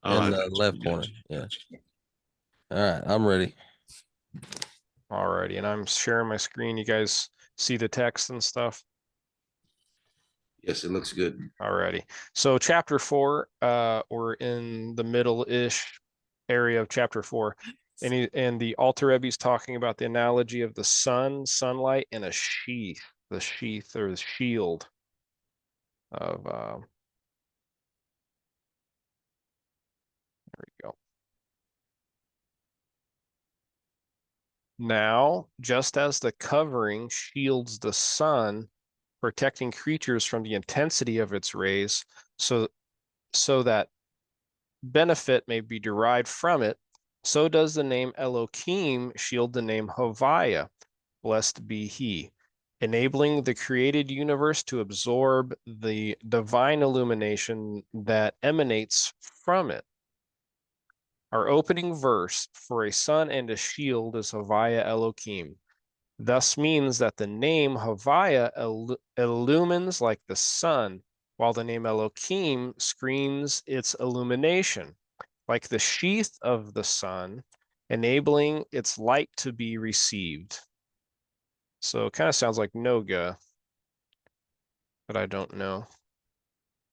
Oh, in I the got left you. corner. Got you. Yeah. All right, I'm ready. Alrighty, and I'm sharing my screen. You guys see the text and stuff? Yes, it looks good. Alrighty. So chapter 4, we're in the middle-ish area of chapter 4. And the Alter Rebbe's talking about the analogy of the sun, sunlight, and a sheath, the sheath or the shield of there we go. Now, just as the covering shields the sun, protecting creatures from the intensity of its rays, so that benefit may be derived from it, so does the name Elohim shield the name Havaya, blessed be he, enabling the created universe to absorb the divine illumination that emanates from it. Our opening verse for a sun and a shield is Havaya Elohim. Thus means that the name Havaya illumines like the sun, while the name Elohim screens its illumination, like the sheath of the sun, enabling its light to be received. So it kind of sounds like Noga, but I don't know.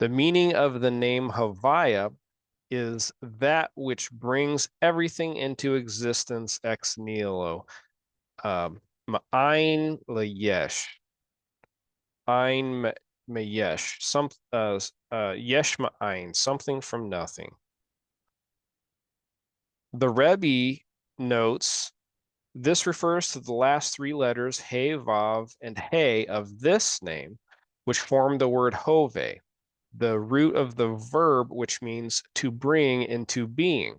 The meaning of the name Havaya is that which brings everything into existence ex nihilo. Ma'ain layesh. Ein mayesh. Yesh ma'ain, something from nothing. The Rebbe notes this refers to the last three letters, He, Vav, and He of this name, which form the word Hove, the root of the verb which means to bring into being.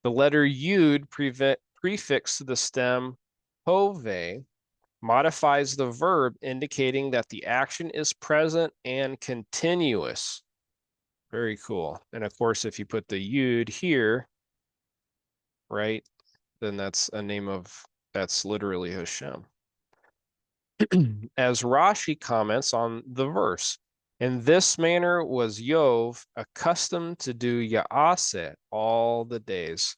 The letter Yud prefixed to the stem Hove modifies the verb, indicating that the action is present and continuous. Very cool. And of course, if you put the Yud here, right, then that's a name of, that's literally Hashem. As Rashi comments on the verse, in this manner was Yov accustomed to do Ya'aseh all the days.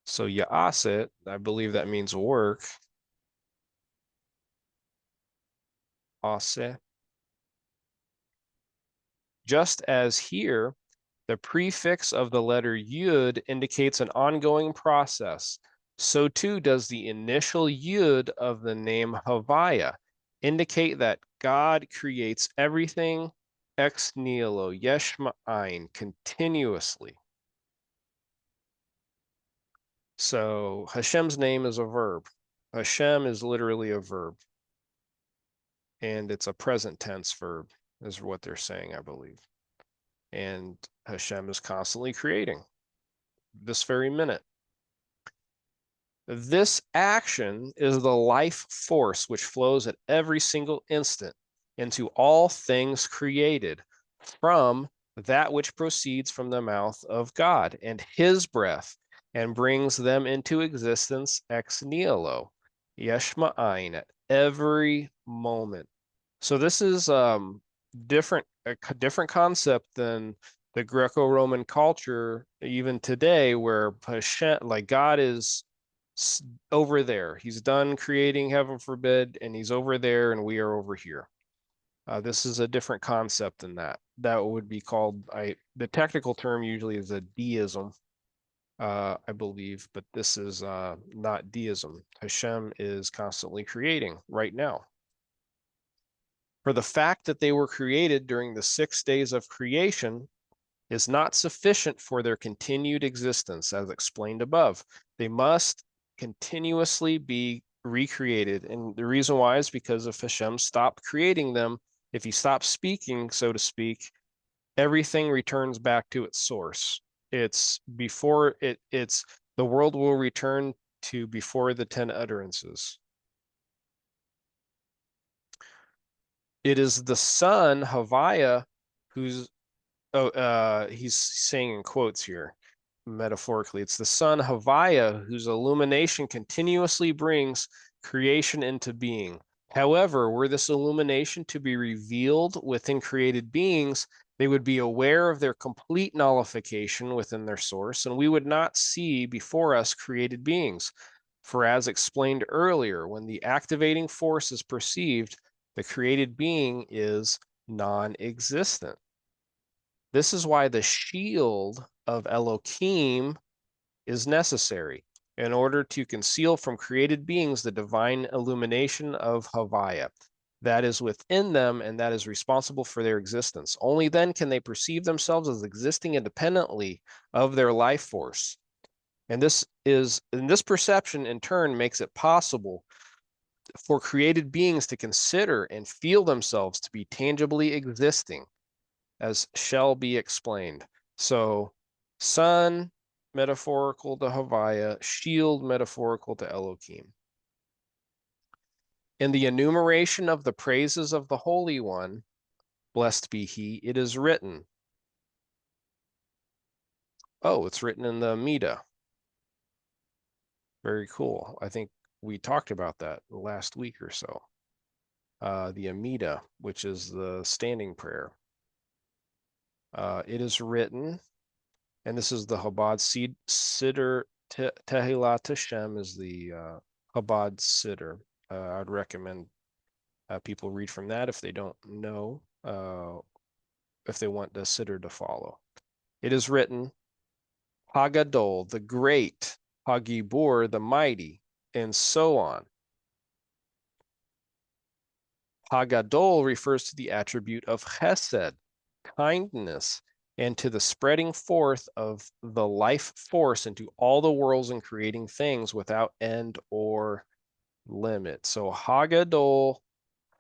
So Ya'aseh, I believe that means work. Aseh. Just as here, the prefix of the letter Yud indicates an ongoing process. So too does the initial Yud of the name Havaya indicate that God creates everything ex nihilo, yesh ma'ain, continuously. So Hashem's name is a verb. Hashem is literally a verb. And it's a present tense verb, is what they're saying, I believe. And Hashem is constantly creating this very minute. This action is the life force which flows at every single instant into all things created from that which proceeds from the mouth of God and his breath and brings them into existence ex nihilo, yesh ma'ain, at every moment. So this is a different concept than the Greco-Roman culture, even today, where Hashem, like God is over there. He's done creating, heaven forbid, and he's over there, and we are over here. This is a different concept than that. That would be called, the technical term usually is a deism, I believe, but this is not deism. Hashem is constantly creating right now. For the fact that they were created during the 6 days of creation is not sufficient for their continued existence, as explained above. They must continuously be recreated. And the reason why is because if Hashem stopped creating them, if he stopped speaking, so to speak, everything returns back to its source. It's before it's the world will return to before the 10 utterances. It is the sun, Havaya, who's he's saying in quotes here, metaphorically, it's the sun Havaya whose illumination continuously brings creation into being. However, were this illumination to be revealed within created beings, They would be aware of their complete nullification within their source, and we would not see before us created beings. For as explained earlier, when the activating force is perceived, the created being is non-existent. This is why the shield of Elohim is necessary in order to conceal from created beings the divine illumination of Havaya that is within them and that is responsible for their existence. Only then can they perceive themselves as existing independently of their life force. And this perception in turn makes it possible for created beings to consider and feel themselves to be tangibly existing, as shall be explained. So, sun metaphorical to Havaya, shield metaphorical to Elohim. In the enumeration of the praises of the Holy One, blessed be he, it is written. Oh, it's written in the Amida. Very cool. I think we talked about that last week or so. The Amida, which is the standing prayer. It is written, and this is the Chabad Siddur Tehillat Hashem is the Chabad Siddur. I'd recommend people read from that if they don't know, if they want the Siddur to follow. It is written, Hagadol, the great, Hagibur, the mighty, and so on. Hagadol refers to the attribute of chesed, kindness, and to the spreading forth of the life force into all the worlds and creating things without end or limit. So Hagadol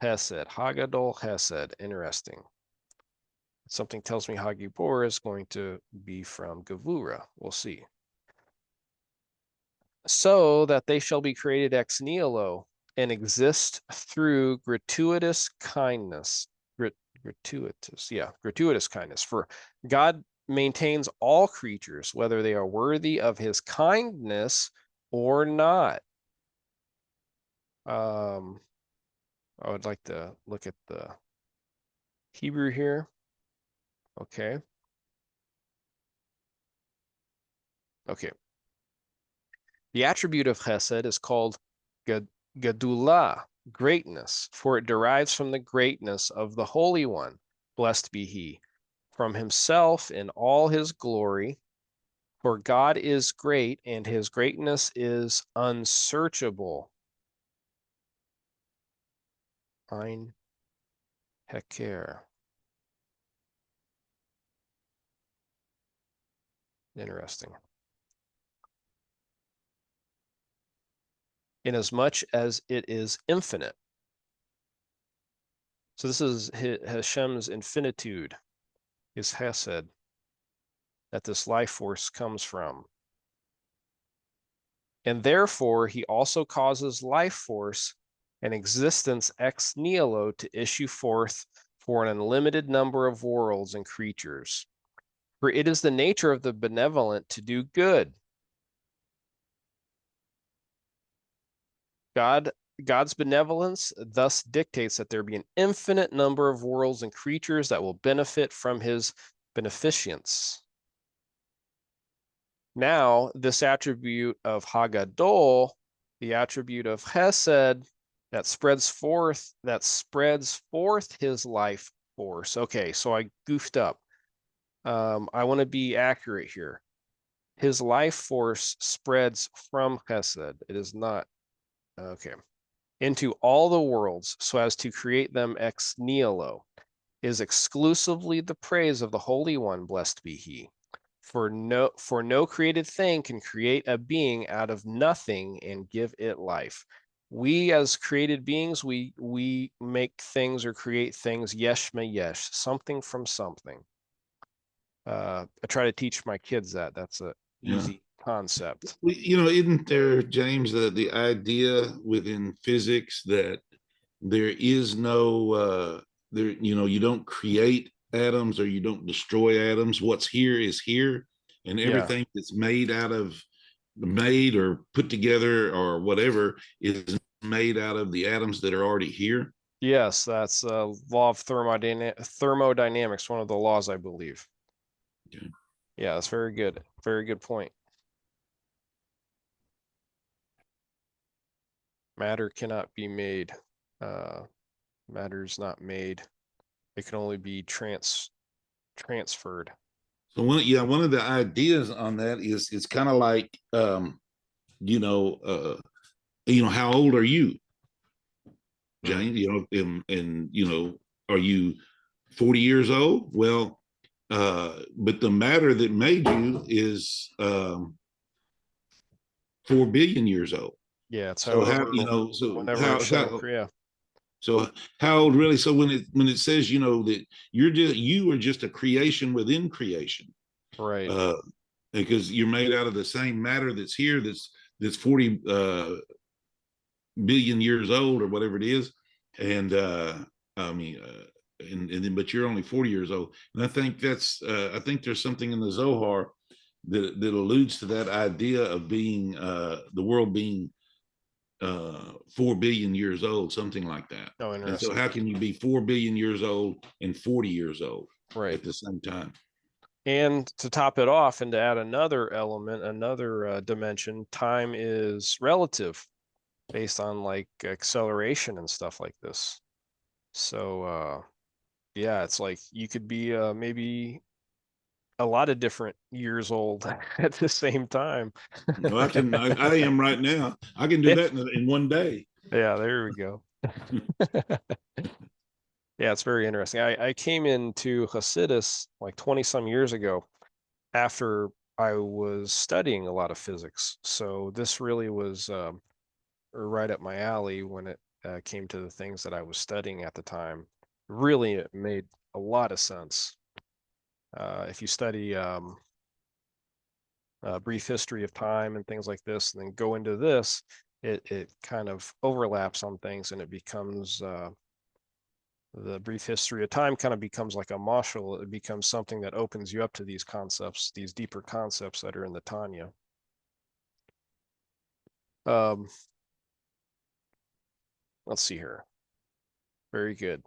Chesed, interesting. Something tells me Hagibor is going to be from Gavura. We'll see. So that they shall be created ex nihilo and exist through gratuitous kindness. Gratuitous kindness. For God maintains all creatures, whether they are worthy of his kindness or not. I would like to look at the Hebrew here. Okay. Okay. The attribute of chesed is called Gedulah, greatness, for it derives from the greatness of the Holy One, blessed be he, from himself in all his glory. For God is great, and his greatness is unsearchable. Ein Heker. Interesting. Inasmuch as it is infinite. So this is Hashem's infinitude, his chesed, that this life force comes from. And therefore, he also causes life force and existence ex nihilo to issue forth for an unlimited number of worlds and creatures. For it is the nature of the benevolent to do good. God's benevolence thus dictates that there be an infinite number of worlds and creatures that will benefit from his beneficence. Now, this attribute of Hagadol, the attribute of Chesed, that spreads forth his life force. Okay, so I goofed up. I want to be accurate here. His life force spreads from Chesed. It is not, okay, into all the worlds so as to create them ex nihilo, is exclusively the praise of the Holy One, blessed be he. For no created thing can create a being out of nothing and give it life. We as created beings, we make things or create things yesh me yesh, something from something. I try to teach my kids that. That's a easy concept. Isn't there, James, the idea within physics that there is no you don't create atoms or you don't destroy atoms. What's here is here, and everything that's made or put together or whatever is made out of the atoms that are already here. Yes, that's law of thermodynamics, one of the laws, I believe. Okay. Yeah, that's very good. Very good point. Matter cannot be made. Matter is not made. It can only be transferred. So one of the ideas on that is it's kind of like you know, how old are you, Jane? You know, and you know, are you 40 years old? Well, but the matter that made you is 4 billion years old. Yeah, it's So however, how, you know, so whenever it's shown. Yeah, so how old really? So when it says, you know, that you are just a creation within creation, right. uh, because you're made out of the same matter that's here, that's 40 billion years old or whatever it is, and I mean, and then but you're only 40 years old, and I think there's something in the Zohar that alludes to that idea of being the world being 4 billion years old, something like that. Oh, And so, interesting. how can you be 4 billion years old and 40 years old Right. at the same time? And to top it off and to add another element, another dimension, time is relative based on like acceleration and stuff like this. So yeah, it's like you could be maybe a lot of different years old at the same time. No, I am right now. I can do Yeah, that in one day. yeah, there we go. Yeah, it's very interesting. I came into Hasidus like 20 some years ago after I was studying a lot of physics. So this really was right up my alley when it came to the things that I was studying at the time. Really, it made a lot of sense. If you study brief history of time and things like this, and then go into this, it kind of overlaps on things, and it becomes the brief history of time kind of becomes like a marshal. It becomes something that opens you up to these concepts, these deeper concepts that are in the Tanya. Let's see here. Very good.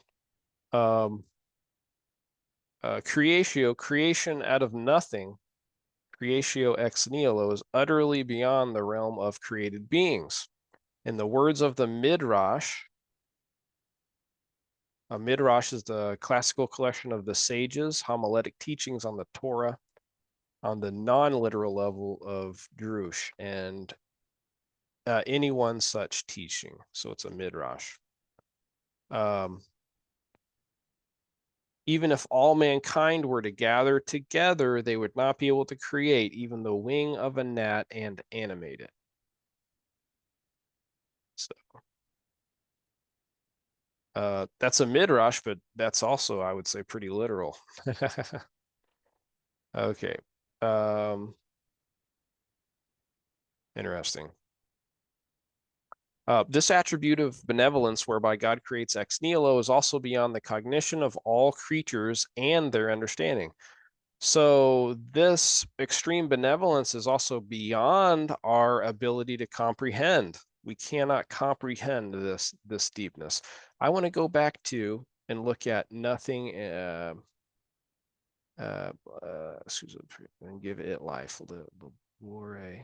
Creation out of nothing, creatio ex nihilo, is utterly beyond the realm of created beings. In the words of the Midrash, a Midrash is the classical collection of the sages' homiletic teachings on the Torah, on the non-literal level of Drush, and any one such teaching. So it's a Midrash. Even if all mankind were to gather together, they would not be able to create even the wing of a gnat and animate it. So that's a midrash, but that's also, I would say, pretty literal. Okay. Interesting. This attribute of benevolence whereby God creates ex nihilo is also beyond the cognition of all creatures and their understanding. So this extreme benevolence is also beyond our ability to comprehend. We cannot comprehend this deepness. I want to go back to and look at nothing and give it life.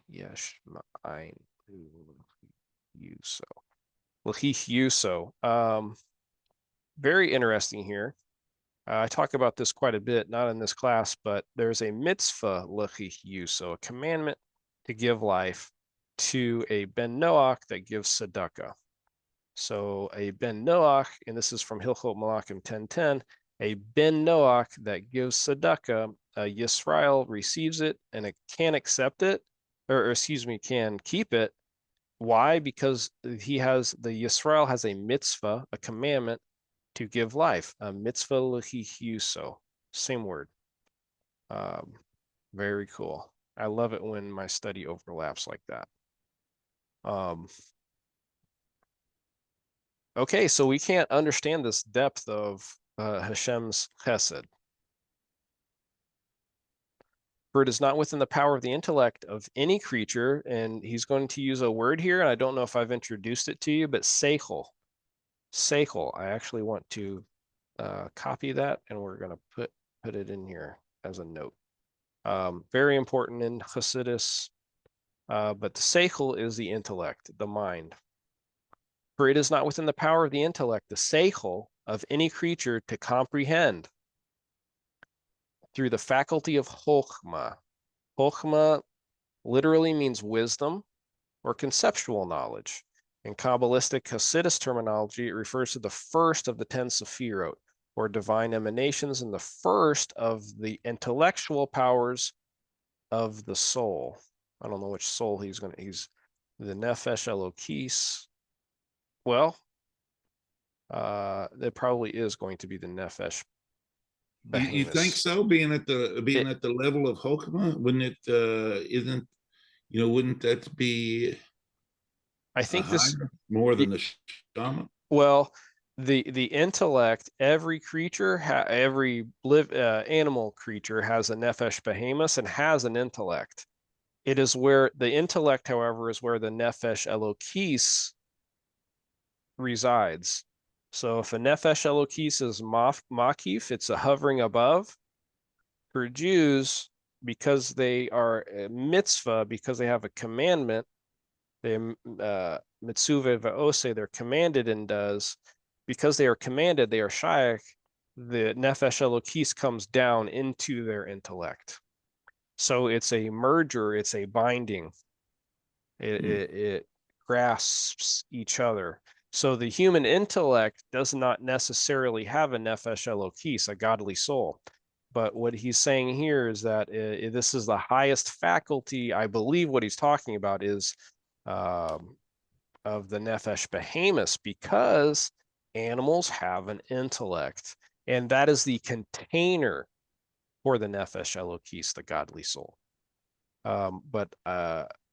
Yes, you so. Very interesting here. I talk about this quite a bit, not in this class, but there's a mitzvah so a commandment to give life to a ben noach that gives tzedakah. So a ben noach, and this is from Hilchot Malachim 10:10, a ben noach that gives tzedakah, Yisrael receives it and it can accept it, or excuse me, can keep it. Why? Because the Yisrael has a mitzvah, a commandment to give life, a mitzvah lehihuso, same word. Very cool. I love it when my study overlaps like that. Okay, so we can't understand this depth of Hashem's chesed. For it is not within the power of the intellect of any creature, and he's going to use a word here, and I don't know if I've introduced it to you, but seichel. Seichel. I actually want to copy that, and we're going to put it in here as a note. Very important in Hasidus, but the Seichel is the intellect, the mind. For it is not within the power of the intellect, the Seichel, of any creature to comprehend through the faculty of Chokhmah. Chokhmah literally means wisdom or conceptual knowledge. In Kabbalistic Hasidus terminology, it refers to the first of the 10 Sephirot, or divine emanations, and the first of the intellectual powers of the soul. I don't know which soul he's the Nefesh Elokis. Well, it probably is going to be the Nefesh You think Behemoth. so? Being at the level of Hokmah, wouldn't it? Isn't wouldn't that be I think this higher, more than the Shama? well, the intellect, every creature, every animal creature has a Nefesh Behemoth and has an intellect. It is where the intellect, however, is where the Nefesh Elokis resides. So if a Nefesh Elokis is Makif, it's a hovering above. For Jews, because they are a mitzvah, because they have a commandment, they mitzvah va'ose, they're commanded and does. Because they are commanded, they are shaykh. The Nefesh Elokis comes down into their intellect. So it's a merger, it's a binding. It grasps each other. So the human intellect does not necessarily have a Nefesh Elokis, a godly soul. But what he's saying here is that this is the highest faculty. I believe what he's talking about is of the Nefesh Behemoth, because animals have an intellect. And that is the container for the Nefesh Elokis, the godly soul. But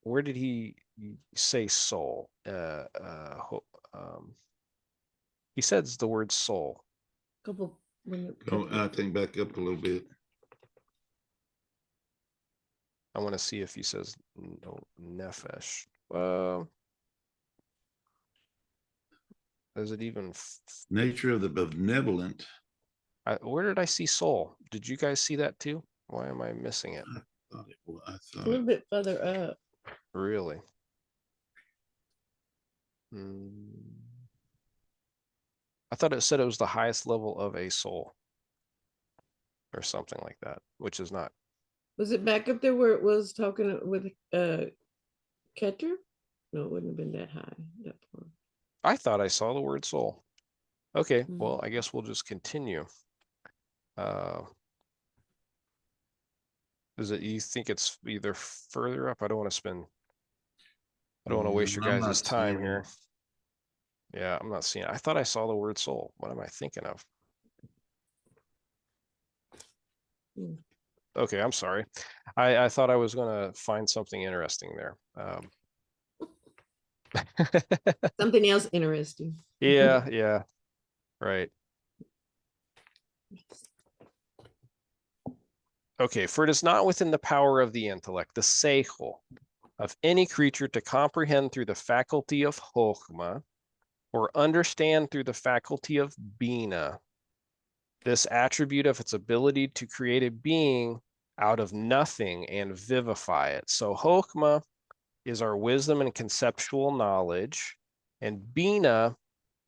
where did he say soul? He says the word soul. Couple. I think back up a little bit. I want to see if he says no nefesh. Is it even Nature of the benevolent. where did I see soul? Did you guys see that too? Why am I missing it? I A thought little bit further up. Really? I thought it said it was the highest level of a soul or something like that, which is not. Was it back up there where it was talking with Ketcher? No, it wouldn't have been that high. That far. I thought I saw the word soul. Okay, well, I guess we'll just continue. Is it, you think it's either further up? I don't want to waste your guys' time here. Yeah, I'm not seeing it. I thought I saw the word soul. What am I thinking of? Okay, I'm sorry. I thought I was going to find something interesting there. Something else interesting. Yeah, right. Okay, for it is not within the power of the intellect, the seichel, of any creature to comprehend through the faculty of chokhmah, or understand through the faculty of bina, this attribute of its ability to create a being out of nothing and vivify it. So chokhmah is our wisdom and conceptual knowledge, and bina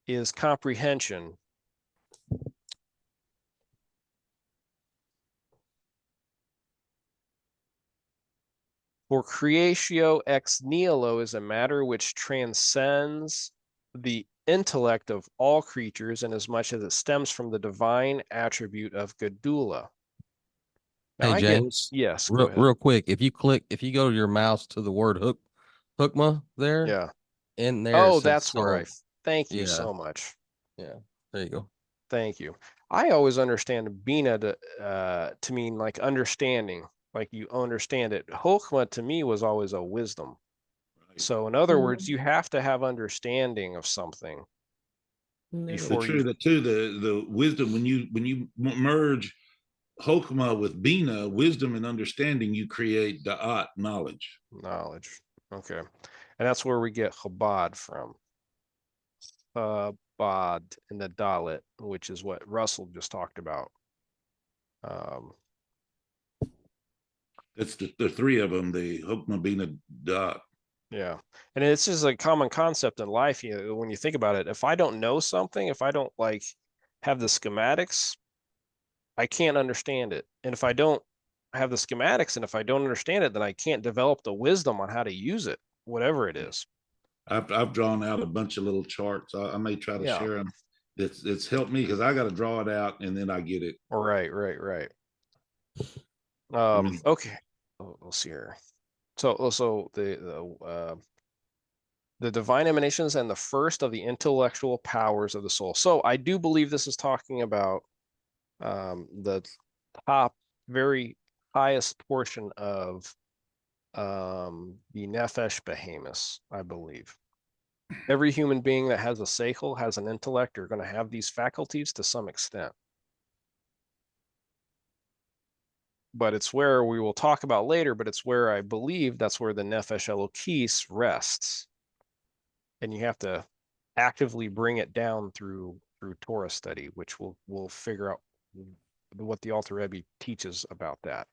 is comprehension. For creatio ex nihilo is a matter which transcends the intellect of all creatures, in as much as it stems from the divine attribute of Gedula. Now, Hey, James. Yes, go ahead. Real quick, if you go to your mouse to the word hookma there. Yeah. In there. Oh, that's where thank you so much. Yeah. There you go. Thank you. I always understand bina to mean like understanding, like you understand it. Chokhmah to me was always a wisdom. So in other words, you have to have understanding of something before you. The wisdom, when you merge Hokmah with Bina, wisdom and understanding, you create Da'at, knowledge. Knowledge. Okay. And that's where we get Chabad from. Bod and the Dalit, which is what Russell just talked about. That's the three of them, the Hokmah Bina dot. Yeah. And it's just a common concept in life. You know, when you think about it, if I don't know something, if I don't like have the schematics, I can't understand it. And if I don't have the schematics and if I don't understand it, then I can't develop the wisdom on how to use it, whatever it is. I've drawn out a bunch of little charts. I may try to Yeah. share them. It's helped me because I got to draw it out and then I get it. Right. Really. Okay. We'll see here. So the divine emanations and the first of the intellectual powers of the soul. So I do believe this is talking about the top, very highest portion of the Nefesh Behemoths, I believe. Every human being that has a seichel, has an intellect, are going to have these faculties to some extent. But it's where we will talk about later, but it's where I believe that's where the Nefesh Elokis rests. And you have to actively bring it down through Torah study, which we'll figure out what the Alter Rebbe teaches about that.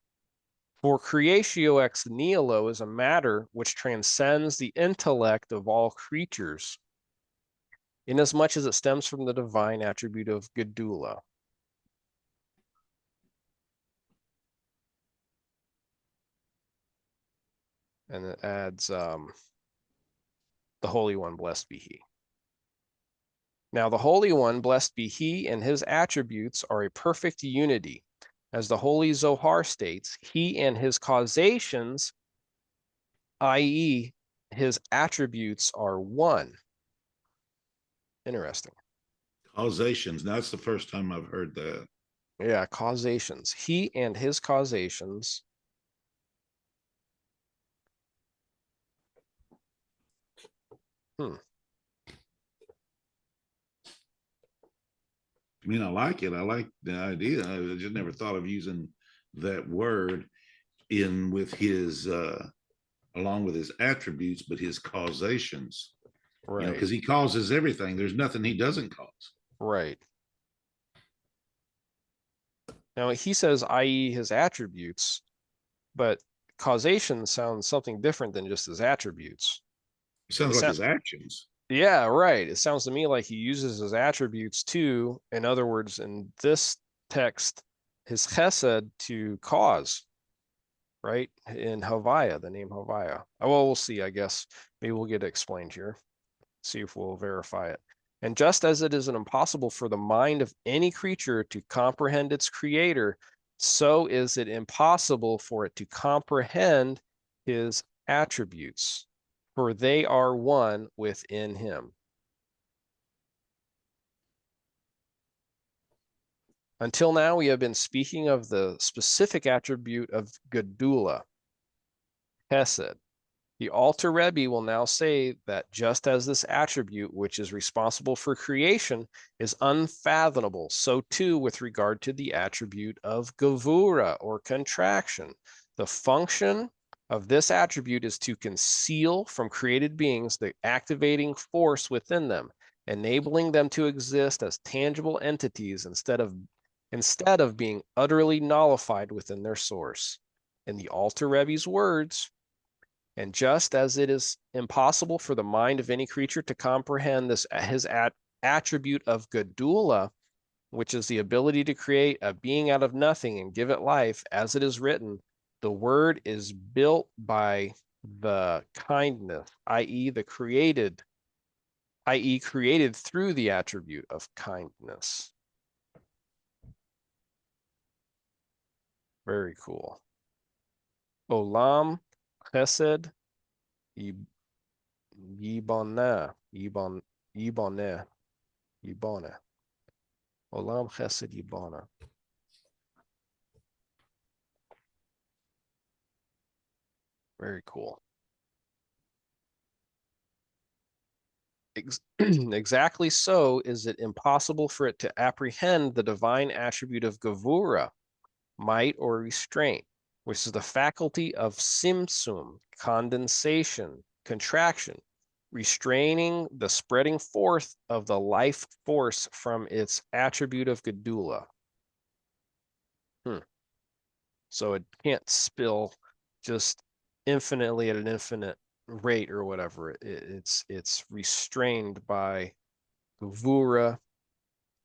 For creatio ex nihilo is a matter which transcends the intellect of all creatures, inasmuch as it stems from the divine attribute of Gedula. And it adds the Holy One, blessed be he. Now, the Holy One, blessed be he, and his attributes are a perfect unity. As the Holy Zohar states, he and his causations, i.e., his attributes, are one. Interesting. Causations. Now, that's the first time I've heard that. Yeah, causations. He and his causations. I mean, I like it. I like the idea. I just never thought of using that word in with his along with his attributes, but his causations. Right. You know, because he causes everything. There's nothing he doesn't cause. Right. Now he says, i.e., his attributes, but causation sounds something different than just his attributes. It sounds like his actions. Yeah, right. It sounds to me like he uses his attributes too. In other words, in this text, his chesed to cause, right? In Havaya, the name Havaya. Oh, well, we'll see, I guess. Maybe we'll get it explained here. See if we'll verify it. And just as it is impossible for the mind of any creature to comprehend its creator, so is it impossible for it to comprehend his attributes, for they are one within him. Until now, we have been speaking of the specific attribute of Gedula, Hesed. The Alter Rebbe will now say that just as this attribute, which is responsible for creation, is unfathomable, so too with regard to the attribute of Gevura, or contraction. The function of this attribute is to conceal from created beings the activating force within them, enabling them to exist as tangible entities instead of being utterly nullified within their source. In the Alter Rebbe's words, and just as it is impossible for the mind of any creature to comprehend this his attribute of Gedula, which is the ability to create a being out of nothing and give it life, as it is written, the word is built by the kindness, i.e., created through the attribute of kindness. Very cool. Olam Chesed Yiboneh. Olam Chesed Yiboneh. Very cool. Exactly so is it impossible for it to apprehend the divine attribute of Gevura, might or restraint, which is the faculty of simsum, condensation, contraction, restraining the spreading forth of the life force from its attribute of Gedula. So it can't spill just infinitely at an infinite rate or whatever. It's restrained by Gevura,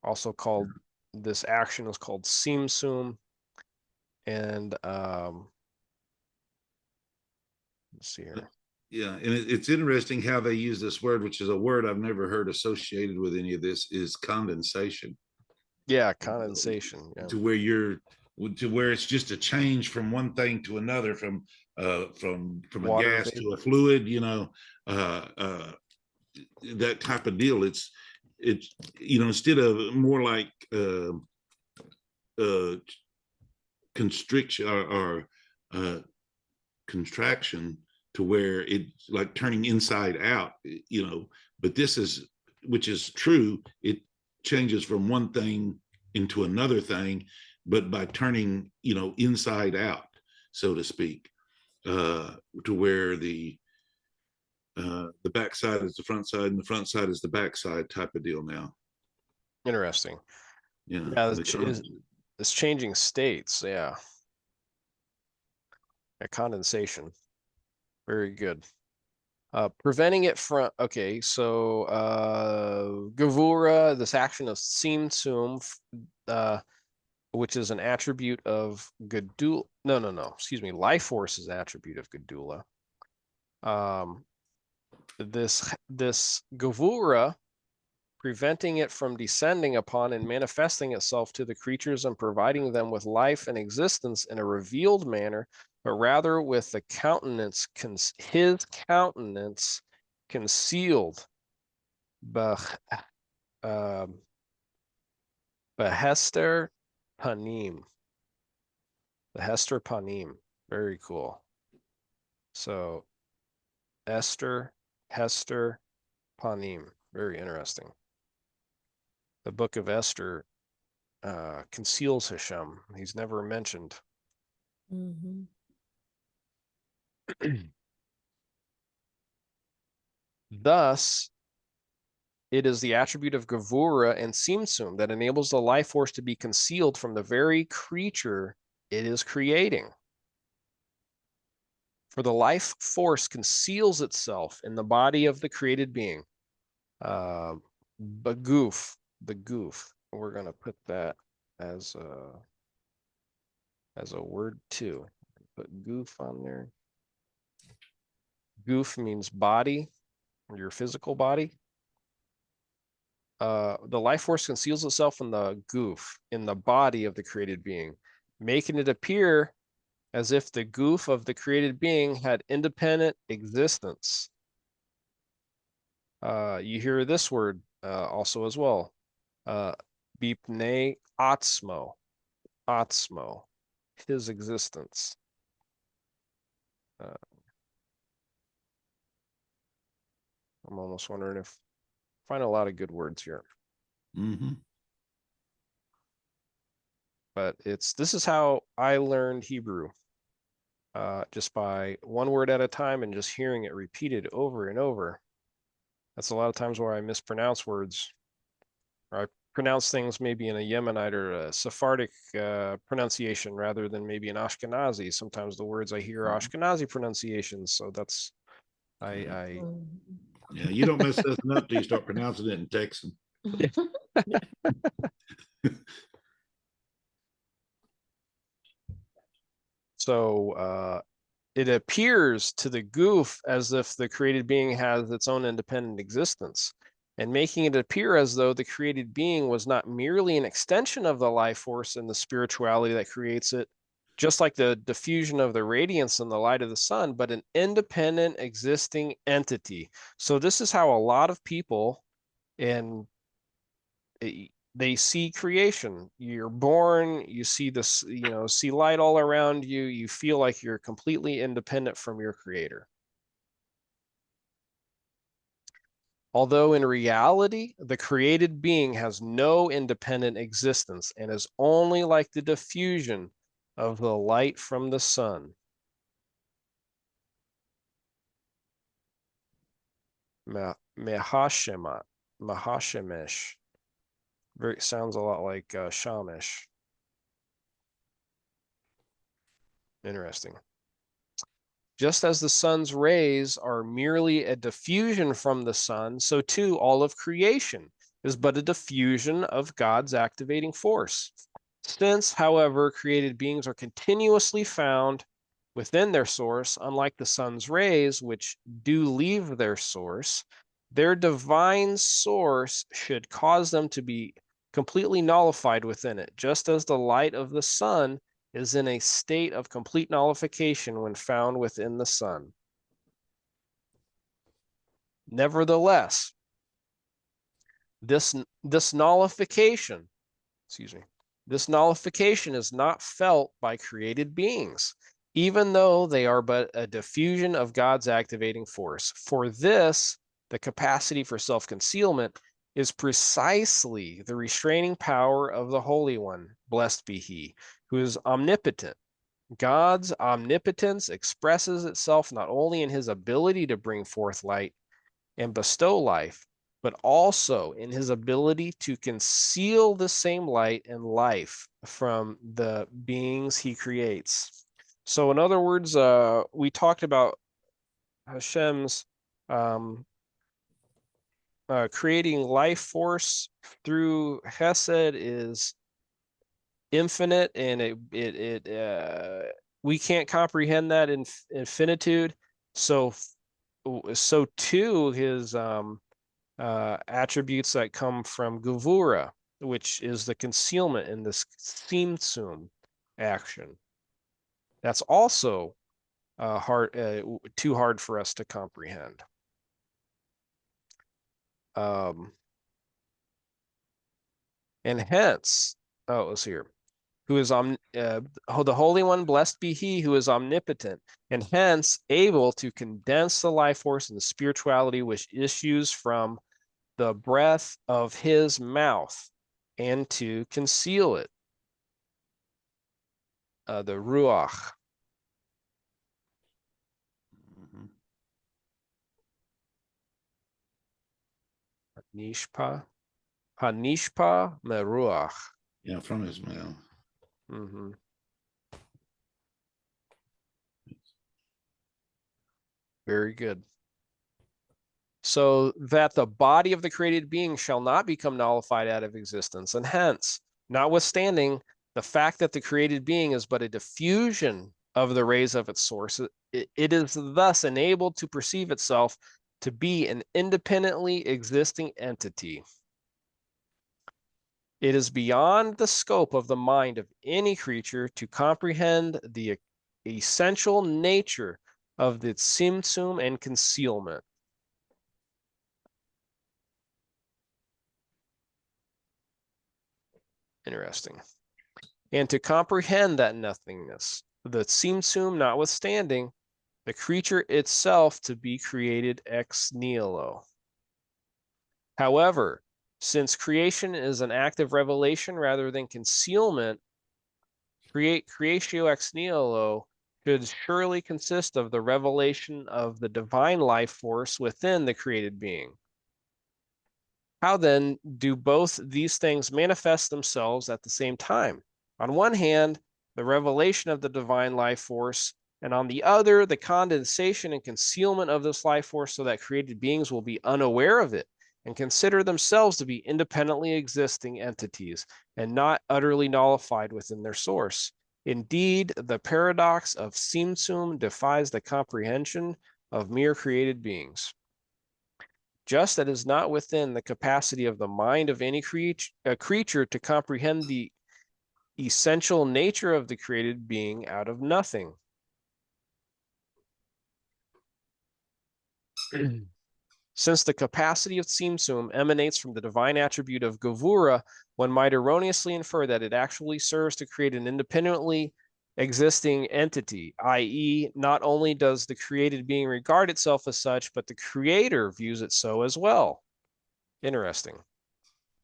also called, this action is called Simsum. And let's see here. Yeah, and it's interesting how they use this word, which is a word I've never heard associated with any of this, is condensation. Yeah, condensation. Yeah. To where it's just a change from one thing to another, from a Water gas vapor. to a fluid, that type of deal. It's instead of more like constriction or contraction, to where it's like turning inside out, but this is, which is true, it changes from one thing into another thing, but by turning, inside out, so to speak, to where the backside is the front side and the front side is the backside type of deal now. Interesting. Yeah. Yeah, it's changing states. Yeah. Condensation. Very good. Preventing it from, okay, so Gevura, this action of Simsum, which is an attribute of Gedula. No, excuse me. Life force is an attribute of Gedula. This Gevura, preventing it from descending upon and manifesting itself to the creatures and providing them with life and existence in a revealed manner, but rather with the countenance, his countenance concealed. Behester Panim. Behester Panim. Very cool. So Esther, Hester, Panim. Very interesting. The book of Esther conceals Hashem. He's never mentioned. Mhm. Thus, it is the attribute of Gevura and Simsum that enables the life force to be concealed from the very creature it is creating. For the life force conceals itself in the body of the created being. Bagoof, the goof. We're going to put that as a word too. Put goof on there. Goof means body, or your physical body. The life force conceals itself in the goof, in the body of the created being, making it appear as if the goof of the created being had independent existence. You hear this word also as well. Bipnei atzmo, atzmo, his existence. I'm almost wondering if find a lot of good words here. Mm-hmm. But this is how I learned Hebrew, just by one word at a time and just hearing it repeated over and over. That's a lot of times where I mispronounce words, or I pronounce things maybe in a Yemenite or a Sephardic pronunciation rather than maybe an Ashkenazi. Sometimes the words I hear are Ashkenazi pronunciations, so that's I Yeah, you don't mess nothing up till you start pronouncing it in Texan. So it appears to the goof as if the created being has its own independent existence, and making it appear as though the created being was not merely an extension of the life force and the spirituality that creates it, just like the diffusion of the radiance and the light of the sun, but an independent existing entity. So this is how a lot of people they see creation. You're born, you see this, see light all around you. You feel like you're completely independent from your creator. Although in reality, the created being has no independent existence and is only like the diffusion of the light from the sun. Mehashemat, Mahashemesh. Very sounds a lot like Shamish. Interesting. Just as the sun's rays are merely a diffusion from the sun, so too all of creation is but a diffusion of God's activating force. Since, however, created beings are continuously found within their source, unlike the sun's rays, which do leave their source, their divine source should cause them to be completely nullified within it, just as the light of the sun is in a state of complete nullification when found within the sun. Nevertheless, this nullification, this nullification is not felt by created beings, even though they are but a diffusion of God's activating force. For this, the capacity for self-concealment is precisely the restraining power of the Holy One, blessed be He, who is omnipotent. God's omnipotence expresses itself not only in his ability to bring forth light and bestow life, but also in his ability to conceal the same light and life from the beings he creates. So, in other words, we talked about Hashem's creating life force through Hesed is infinite, and we can't comprehend that in infinitude. So too his attributes that come from Gevura, which is the concealment in this Tzimtzum action. That's also too hard for us to comprehend. And hence, let's see here. Who is the Holy One, blessed be He, who is omnipotent, and hence able to condense the life force and the spirituality which issues from the breath of His mouth, and to conceal it. The Ruach. Hanishpa Meruach. Yeah, from his mouth. Mm-hmm. Very good. So that the body of the created being shall not become nullified out of existence. And hence, notwithstanding the fact that the created being is but a diffusion of the rays of its source, it is thus enabled to perceive itself to be an independently existing entity. It is beyond the scope of the mind of any creature to comprehend the essential nature of the tzimtzum and concealment. Interesting. And to comprehend that nothingness, the tzimtzum notwithstanding, the creature itself to be created ex nihilo. However, since creation is an act of revelation rather than concealment, creatio ex nihilo should surely consist of the revelation of the divine life force within the created being. How then do both these things manifest themselves at the same time? On one hand, the revelation of the divine life force, and on the other, the condensation and concealment of this life force so that created beings will be unaware of it and consider themselves to be independently existing entities and not utterly nullified within their source. Indeed, the paradox of Tzimtzum defies the comprehension of mere created beings. Just that is not within the capacity of the mind of any creature to comprehend the essential nature of the created being out of nothing. Since the capacity of Tzimtzum emanates from the divine attribute of Gevura, one might erroneously infer that it actually serves to create an independently existing entity, i.e., not only does the created being regard itself as such, but the creator views it so as well. Interesting.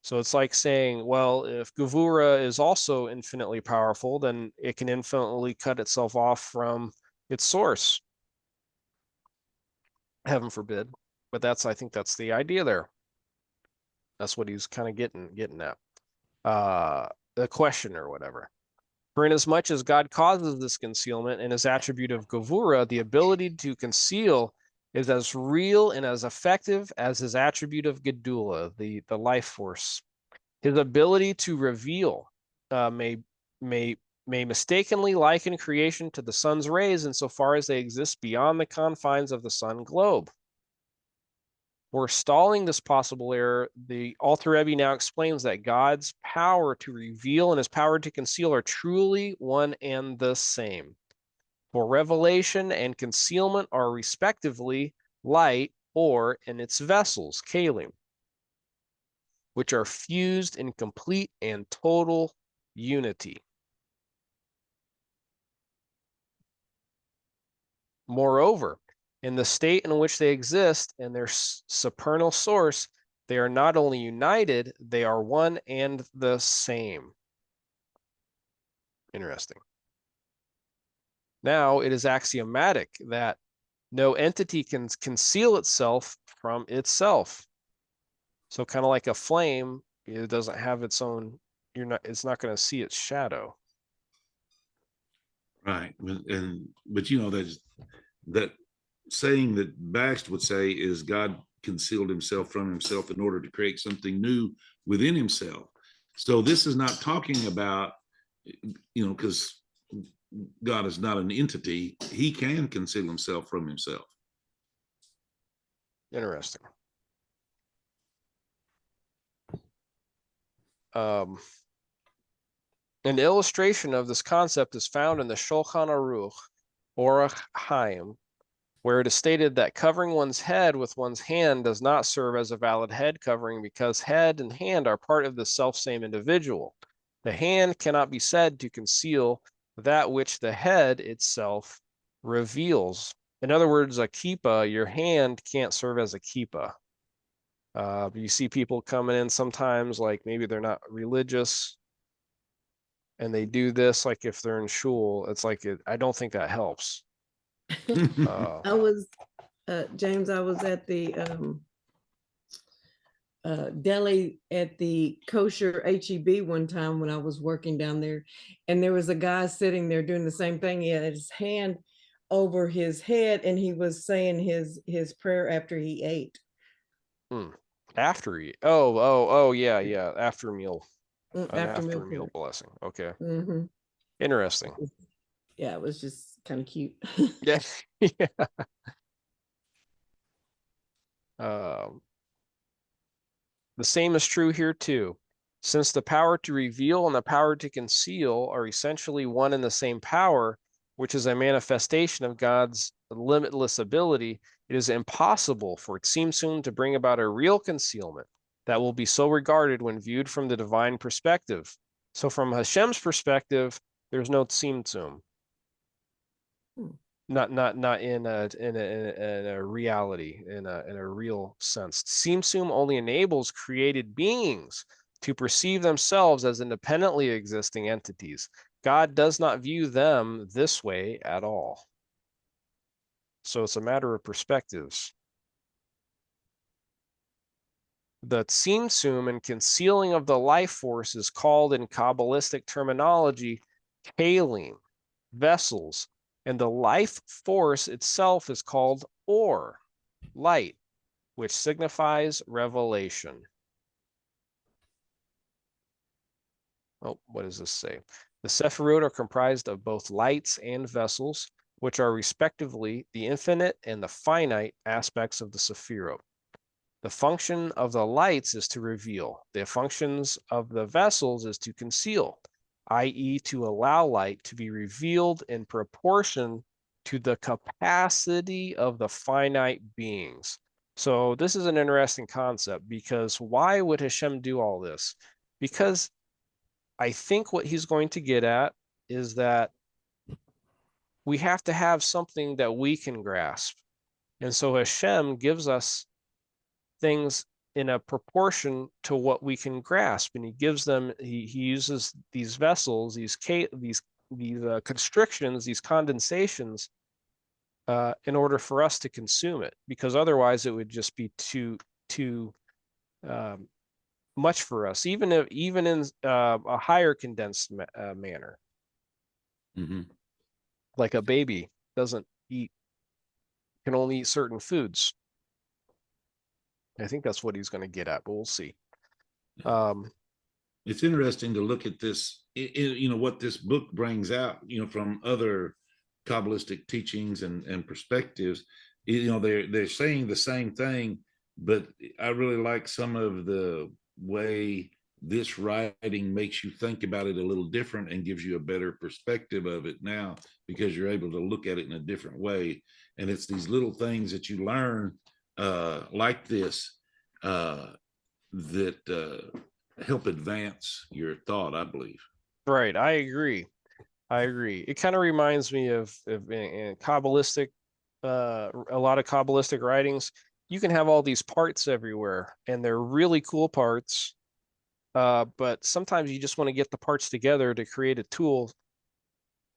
So it's like saying, well, if Gevura is also infinitely powerful, then it can infinitely cut itself off from its source. Heaven forbid. But I think that's the idea there. That's what he's kind of getting at. The question or whatever. For inasmuch as God causes this concealment in his attribute of gavura, the ability to conceal is as real and as effective as his attribute of gedula, the life force. His ability to reveal may mistakenly liken creation to the sun's rays insofar as they exist beyond the confines of the sun globe. Forestalling this possible error, the Alter Rebbe now explains that God's power to reveal and his power to conceal are truly one and the same. For revelation and concealment are respectively light or in its vessels, kalim, which are fused in complete and total unity. Moreover, in the state in which they exist and their supernal source, they are not only united, they are one and the same. Interesting. Now, it is axiomatic that no entity can conceal itself from itself. So kind of like a flame, it doesn't have its own, it's not going to see its shadow. Right. But you know, that saying that Baxt would say is God concealed himself from himself in order to create something new within himself. So this is not talking about, you know, because God is not an entity, he can conceal himself from himself. Interesting. An illustration of this concept is found in the Shulchan Aruch, Orach Chaim, where it is stated that covering one's head with one's hand does not serve as a valid head covering because head and hand are part of the self-same individual. The hand cannot be said to conceal that which the head itself reveals. In other words, a kippah, your hand can't serve as a kippah. You see people coming in sometimes, like maybe they're not religious, and they do this, like if they're in shul, it's like, I don't think that helps. I was, James, I was at the deli at the kosher HEB one time when I was working down there, and there was a guy sitting there doing the same thing. He had his hand over his head, and he was saying his prayer after he ate. After he, oh, yeah, after meal, an after meal prayer. blessing. Okay, Mm-hmm. interesting. Yeah, it was just kind of cute. Yeah, yeah. The same is true here too. Since the power to reveal and the power to conceal are essentially one and the same power, which is a manifestation of God's limitless ability, it is impossible for Tzimtzum to bring about a real concealment that will be so regarded when viewed from the divine perspective. So from Hashem's perspective, there's no Tzimtzum. Not in a reality, in a real sense. Tzimtzum only enables created beings to perceive themselves as independently existing entities. God does not view them this way at all. So it's a matter of perspectives. The tzimtzum and concealing of the life force is called in Kabbalistic terminology kalim, vessels, and the life force itself is called or, light, which signifies revelation. Oh, what does this say? The Sephirot are comprised of both lights and vessels, which are respectively the infinite and the finite aspects of the Sephirot. The function of the lights is to reveal. The functions of the vessels is to conceal, i.e. to allow light to be revealed in proportion to the capacity of the finite beings. So this is an interesting concept, because why would Hashem do all this? Because I think what he's going to get at is that we have to have something that we can grasp. And so Hashem gives us things in a proportion to what we can grasp, and he gives them, he uses these vessels, these constrictions, these condensations in order for us to consume it, because otherwise it would just be too much for us, even in a higher condensed manner. Mhm. Like a baby doesn't eat, can only eat certain foods. I think that's what he's going to get at, but we'll see. It's interesting to look at this, what this book brings out, from other Kabbalistic teachings and perspectives. They're saying the same thing, but I really like some of the way this writing makes you think about it a little different and gives you a better perspective of it now, because you're able to look at it in a different way. And it's these little things that you learn like this that help advance your thought, I believe. Right, I agree. It kind of reminds me of in Kabbalistic, a lot of Kabbalistic writings. You can have all these parts everywhere, and they're really cool parts. But sometimes you just want to get the parts together to create a tool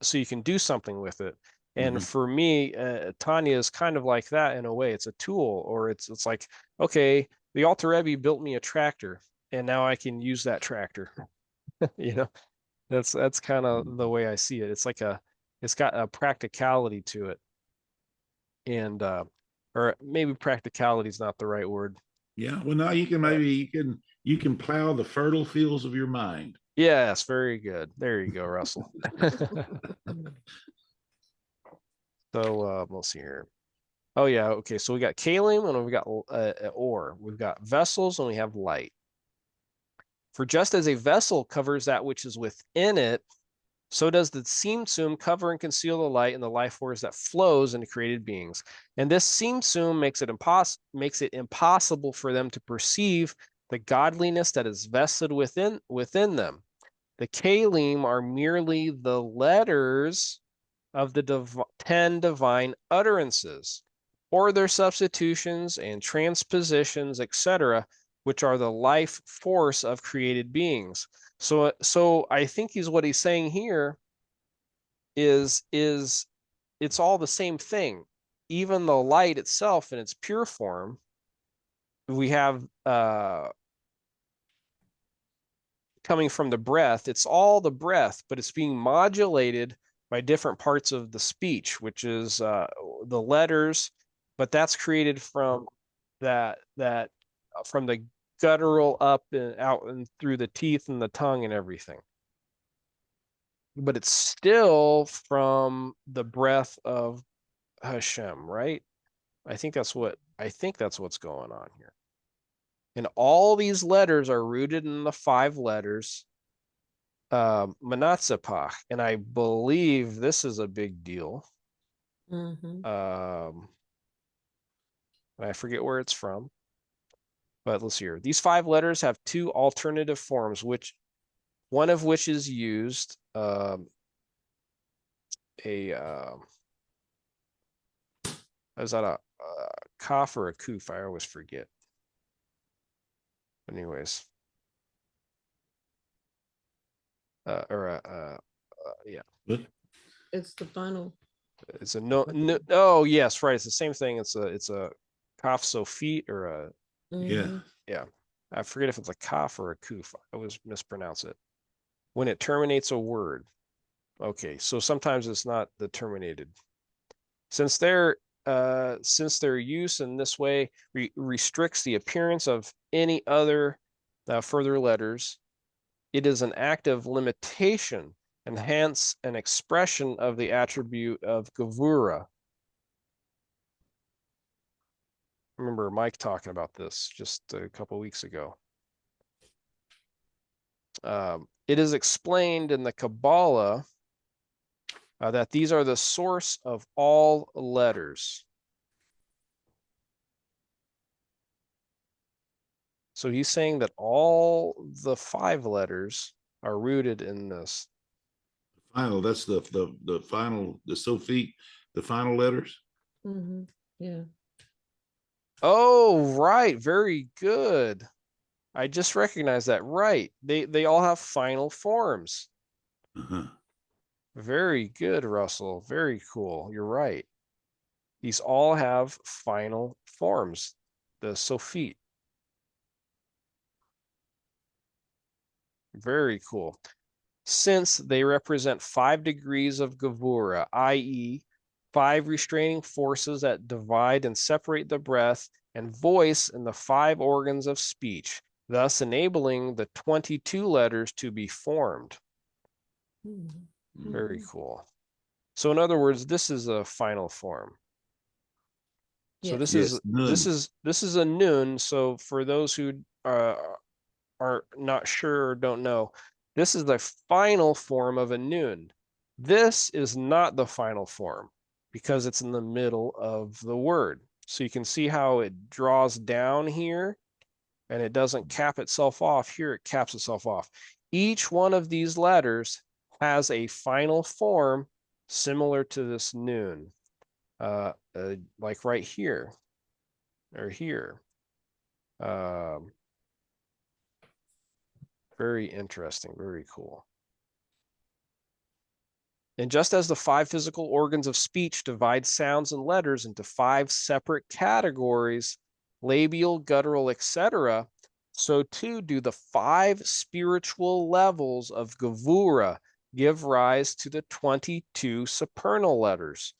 so you can do something with it. And for me, Tanya is kind of like that in a way. It's a tool, or it's like, okay, the Alter Rebbe built me a tractor, and now I can use that tractor. That's kind of the way I see it. It's got a practicality to it, and or maybe practicality is not the right word. Yeah, well, now you can plow the fertile fields of your mind. Yes, very good. There you go, Russell. So let's see here. Oh yeah, okay. So we got kalim and we got ore. We've got vessels and we have light. For just as a vessel covers that which is within it, so does the Tzimtzum cover and conceal the light and the life force that flows into created beings. And this Tzimtzum makes it impossible for them to perceive the godliness that is vested within them. The Kalim are merely the letters of the 10 divine utterances, or their substitutions and transpositions, etc., which are the life force of created beings. So I think what he's saying here is it's all the same thing. Even the light itself in its pure form, we have coming from the breath. It's all the breath, but it's being modulated by different parts of the speech, which is the letters, but that's created from that from the guttural up and out and through the teeth and the tongue and everything. But it's still from the breath of Hashem, right? I think that's what's going on here. And all these letters are rooted in the 5 letters Manatzepach, and I believe this is a big deal. And I forget where it's from, but let's see here. These 5 letters have 2 alternative forms, which one of which is used is that a kaf or a kuf? I always forget. Anyways, yeah. What? It's the final. It's a no. Oh yes, right. It's the same thing. It's a kaf sofit or a Yeah. yeah. I forget if it's a kaf or a kuf. I always mispronounce it. When it terminates a word. Okay, so sometimes it's not the terminated. Since their use in this way restricts the appearance of any other further letters, it is an active limitation and hence an expression of the attribute of Gevura. I remember Mike talking about this just a couple weeks ago. It is explained in the Kabbalah that these are the source of all letters. So he's saying that all the 5 letters are rooted in this. Final, that's the final, the Sophie, the final letters. Yeah. Oh, right. Very good. I just recognized that. Right. They all have final forms. Very good, Russell. Very cool. You're right. These all have final forms, the Sophite. Very cool. Since they represent 5 degrees of Gevura, i.e., 5 restraining forces that divide and separate the breath and voice in the 5 organs of speech, thus enabling the 22 letters to be formed. Very cool. So in other words, this is a final form. So Yes. this is a nun. So for those who are not sure or don't know, this is the final form of a nun. This is not the final form because it's in the middle of the word. So you can see how it draws down here and it doesn't cap itself off. Here it caps itself off. Each one of these letters has a final form similar to this nun, like right here or here. Very interesting, very cool. And just as the 5 physical organs of speech divide sounds and letters into 5 separate categories, labial, guttural, etc., so too do the 5 spiritual levels of Gevura give rise to the 22 supernal letters.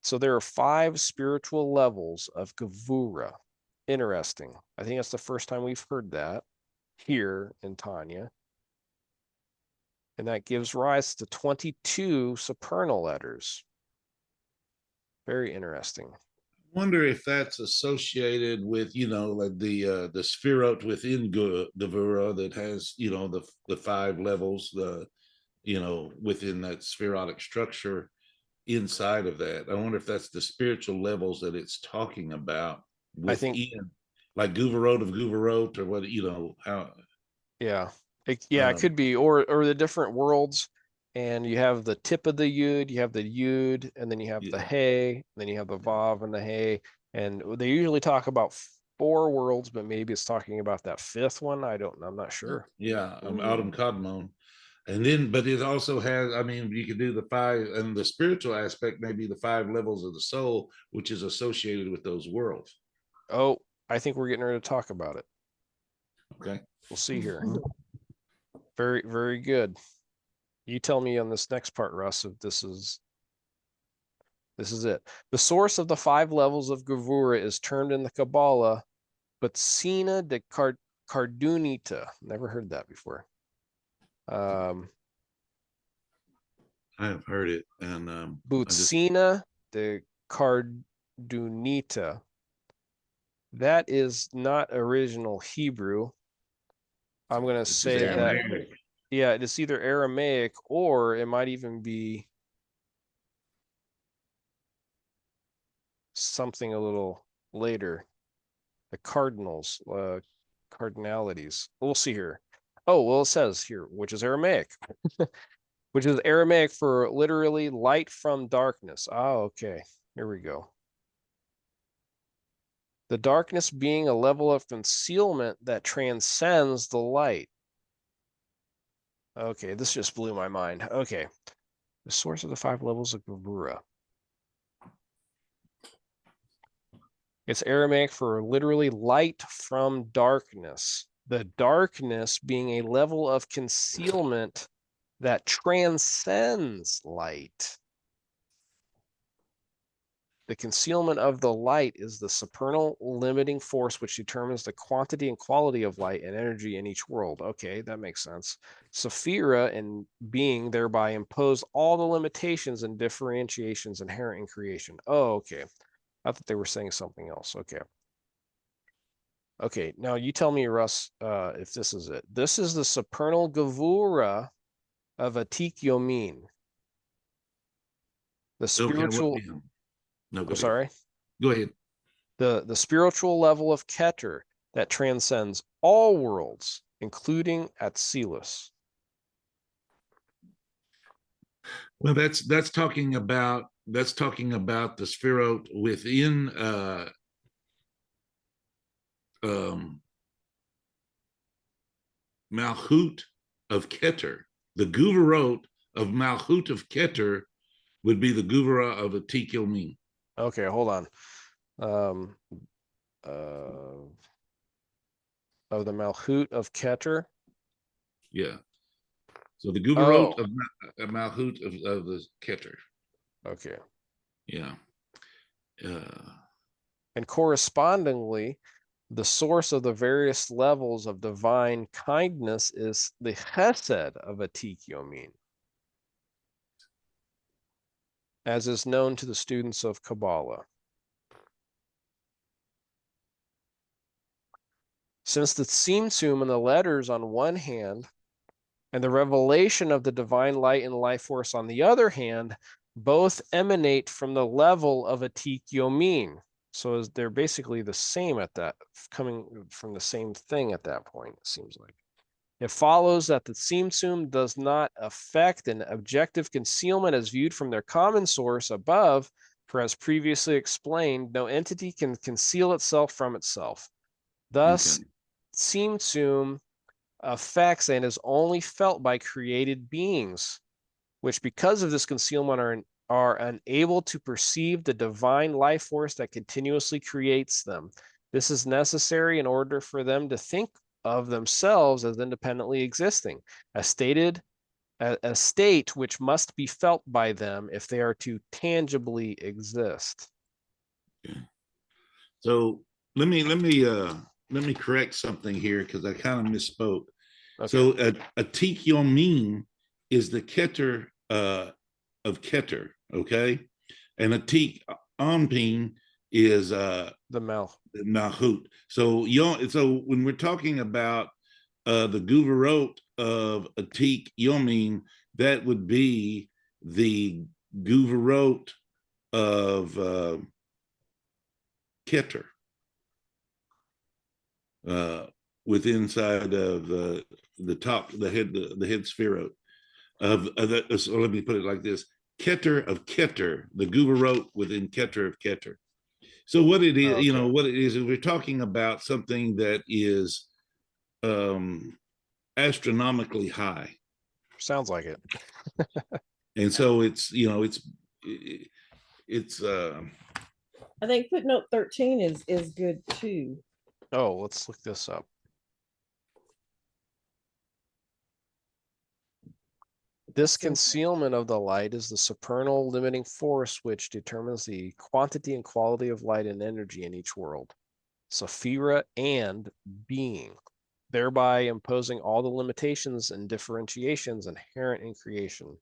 So there are 5 spiritual levels of Gevura. Interesting. I think that's the first time we've heard that here in Tanya. And that gives rise to 22 supernal letters. Very interesting. Wonder if that's associated with, you know, like the spherote within Gevura that has, you know, the 5 levels, you know, within that spherotic structure inside of that. I wonder if that's the spiritual levels that it's talking about I think, within, like Guvarot of Guvarot, or what, you know, how. yeah. It could be, or the different worlds. And you have the tip of the yud, you have the yud, and then you have the Yeah. hey, then you have the vav and the hey. And they usually talk about 4 worlds, but maybe it's talking about that 5th one. I'm not sure. Yeah, Autumn Codmon. And then, but it also has, I mean, you could do the 5, and the spiritual aspect may be the 5 levels of the soul, which is associated with those worlds. Oh, I think we're getting ready to talk about it. Okay. We'll see here. Very, very good. You tell me on this next part, Russ, if this is it. The source of the 5 levels of Gevura is termed in the Kabbalah Butsina de Cardunita. Never heard that before. I have heard it, and Butsina de Cardunita. That is not original Hebrew. I'm going to say that, yeah, it is either Aramaic or it might even be something a little later. The cardinals, cardinalities. We'll see here. Oh, well, it says here, which is Aramaic, which is Aramaic for literally light from darkness. Oh, okay. Here we go. The darkness being a level of concealment that transcends the light. Okay, this just blew my mind. Okay. The source of the 5 levels of Gevura. It's Aramaic for literally light from darkness. The darkness being a level of concealment that transcends light. The concealment of the light is the supernal limiting force which determines the quantity and quality of light and energy in each world. Okay, that makes sense. Sephira and being thereby impose all the limitations and differentiations inherent in creation. Oh, okay. I thought they were saying something else. Okay. Okay, now you tell me, Russ, if this is it. This is the supernal Gevura of Atik Yomin. The spiritual, no, go I'm ahead. sorry. Go ahead. The spiritual level of Keter that transcends all worlds, including Atzilus. Well, that's talking about the spherote within Malchut of Keter. The Guvarot of Malchut of Keter would be the Guvara of Atik Yomin. Okay, hold on. Uh, of the Malhut of Keter. Yeah. So the Guvarot Oh, of Malhut of the Keter. okay. Yeah. And correspondingly, the source of the various levels of divine kindness is the Chesed of Atik Yomin, as is known to the students of Kabbalah. Since the Tzimtzum and the letters on one hand, and the revelation of the divine light and life force on the other hand, both emanate from the level of Atik Yomin. So they're basically the same at that, coming from the same thing at that point, it seems like. It follows that the Tzimtzum does not affect an objective concealment as viewed from their common source above, for as previously explained, no entity can conceal itself from itself. Thus, okay. Tzimtzum affects and is only felt by created beings, which because of this concealment are unable to perceive the divine life force that continuously creates them. This is necessary in order for them to think of themselves as independently existing, a state which must be felt by them if they are to tangibly exist. Okay. So let me correct something here because I kind of misspoke. Okay. So Atik Yomin is the Keter of Keter, okay, and Atik Anpin is the Malhut. So so when we're talking about the Guvarot of Atik Yomin, that would be the Guvarot of Keter, with inside of the top, the head spherot of that. So let me put it like this: Keter of Keter, the Guvarot within Keter of Keter. So what it is, Okay. what it is we're talking about something that is astronomically high. Sounds like it. And so it's I think footnote 13 is good too. Oh, let's look this up. This concealment of the light is the supernal limiting force which determines the quantity and quality of light and energy in each world, Sephira and being, thereby imposing all the limitations and differentiations inherent in creation.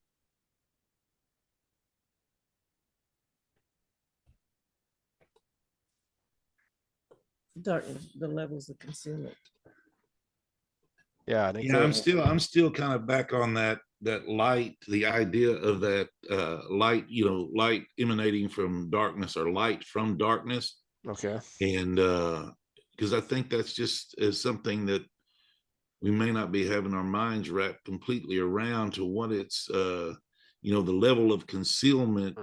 Darkness, the levels of concealment. Yeah, I think I'm still kind of back on that light, the idea of that light, light emanating from darkness or light from darkness. okay. And because I think that's just is something that we may not be having our minds wrapped completely around to what it's the level of concealment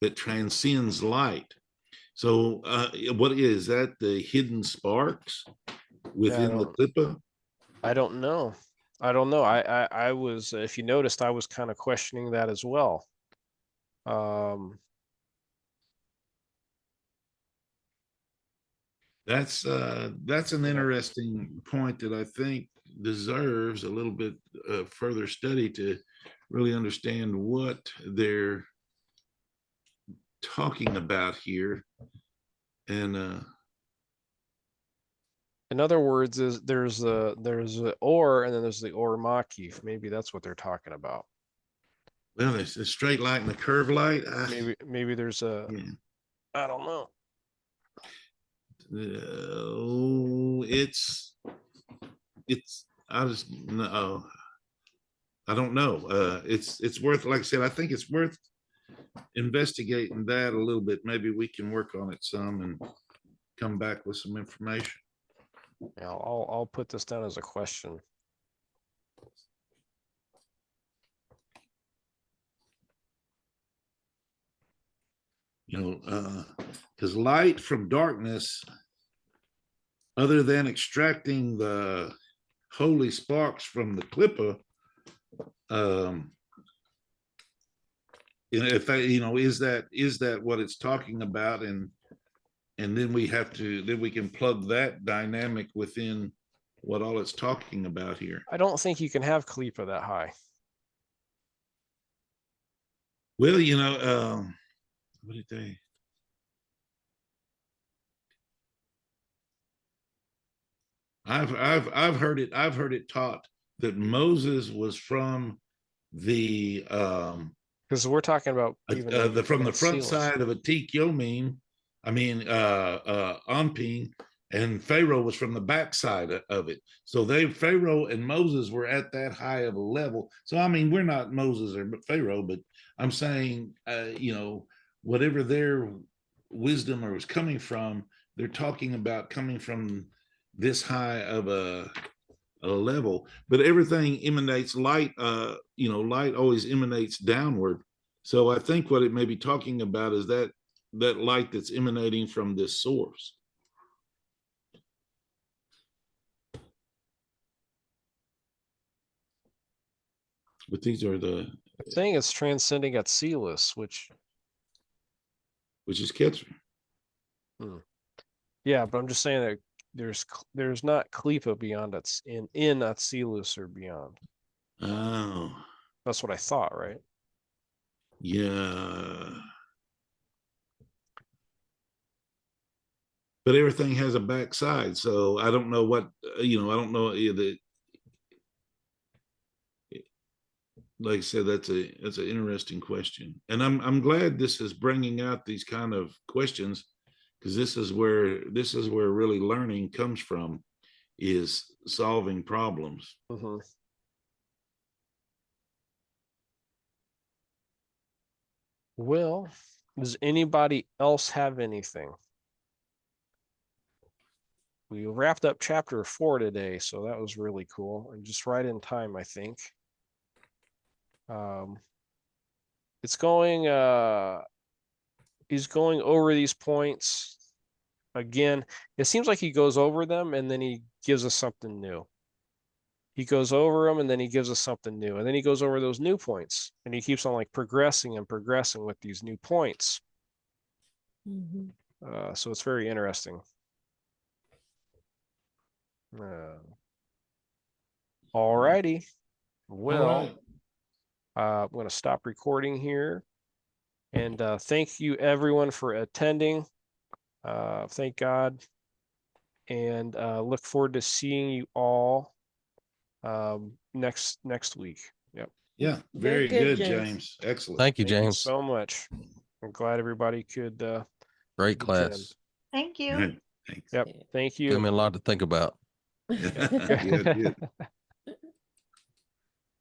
that transcends light. So what is that, the hidden sparks within the Klippa? I don't know. I was, if you noticed, I was kind of questioning that as well. That's an interesting point that I think deserves a little bit further study to really understand what they're talking about here. And in other words, there's a or and then there's the or makif. Maybe that's what they're talking about. well, there's a straight light and a curved light. Maybe there's a Yeah. I don't know. It's I just no, I don't know. It's worth, like I said, I think it's worth investigating that a little bit. Maybe we can work on it some and come back with some information. Yeah, I'll put this down as a question. Because light from darkness, other than extracting the holy sparks from the Klippa, if that, is that what it's talking about? And then we can plug that dynamic within what all it's talking about here. I don't think you can have Kalipa that high. Well, what did they? I've heard it taught that Moses was from the Because we're talking about even from the front Sealis. side of a Yomim, Anpin, and Pharaoh was from the back side of it. So Pharaoh and Moses were at that high of a level. So we're not Moses or Pharaoh, but I'm saying, whatever their wisdom or was coming from, they're talking about coming from this high of a level. But everything emanates light. Light always emanates downward. So I think what it may be talking about is that light that's emanating from this source. But these are the thing is transcending at Sealis, which is Ketzer. Yeah, but I'm just saying that there's not Kalipa beyond that's in Atzilus or beyond. Oh, that's what I thought, right? Yeah. But everything has a backside, so I don't know what I don't know the. Like I said, that's an interesting question, and I'm glad this is bringing out these kind of questions, because this is where really learning comes from, is solving problems. Mm-hmm. Well, does anybody else have anything? We wrapped up chapter 4 today, so that was really cool, and just right in time, I think. It's going. He's going over these points again. It seems like he goes over them and then he gives us something new. He goes over them and then he gives us something new, and then he goes over those new points, and he keeps on like progressing and progressing with these new points. So it's very interesting. All righty. Well, I'm going to stop recording here. And thank you everyone for attending. Thank God. And look forward to seeing you all next week. Yep. Yeah, very good, James. Excellent. Thank you, Thank you James. so much. I'm glad everybody could Great attend. class. Thank you. Right. Thanks. Yep. Thank Gave you. me a lot to think about. Good.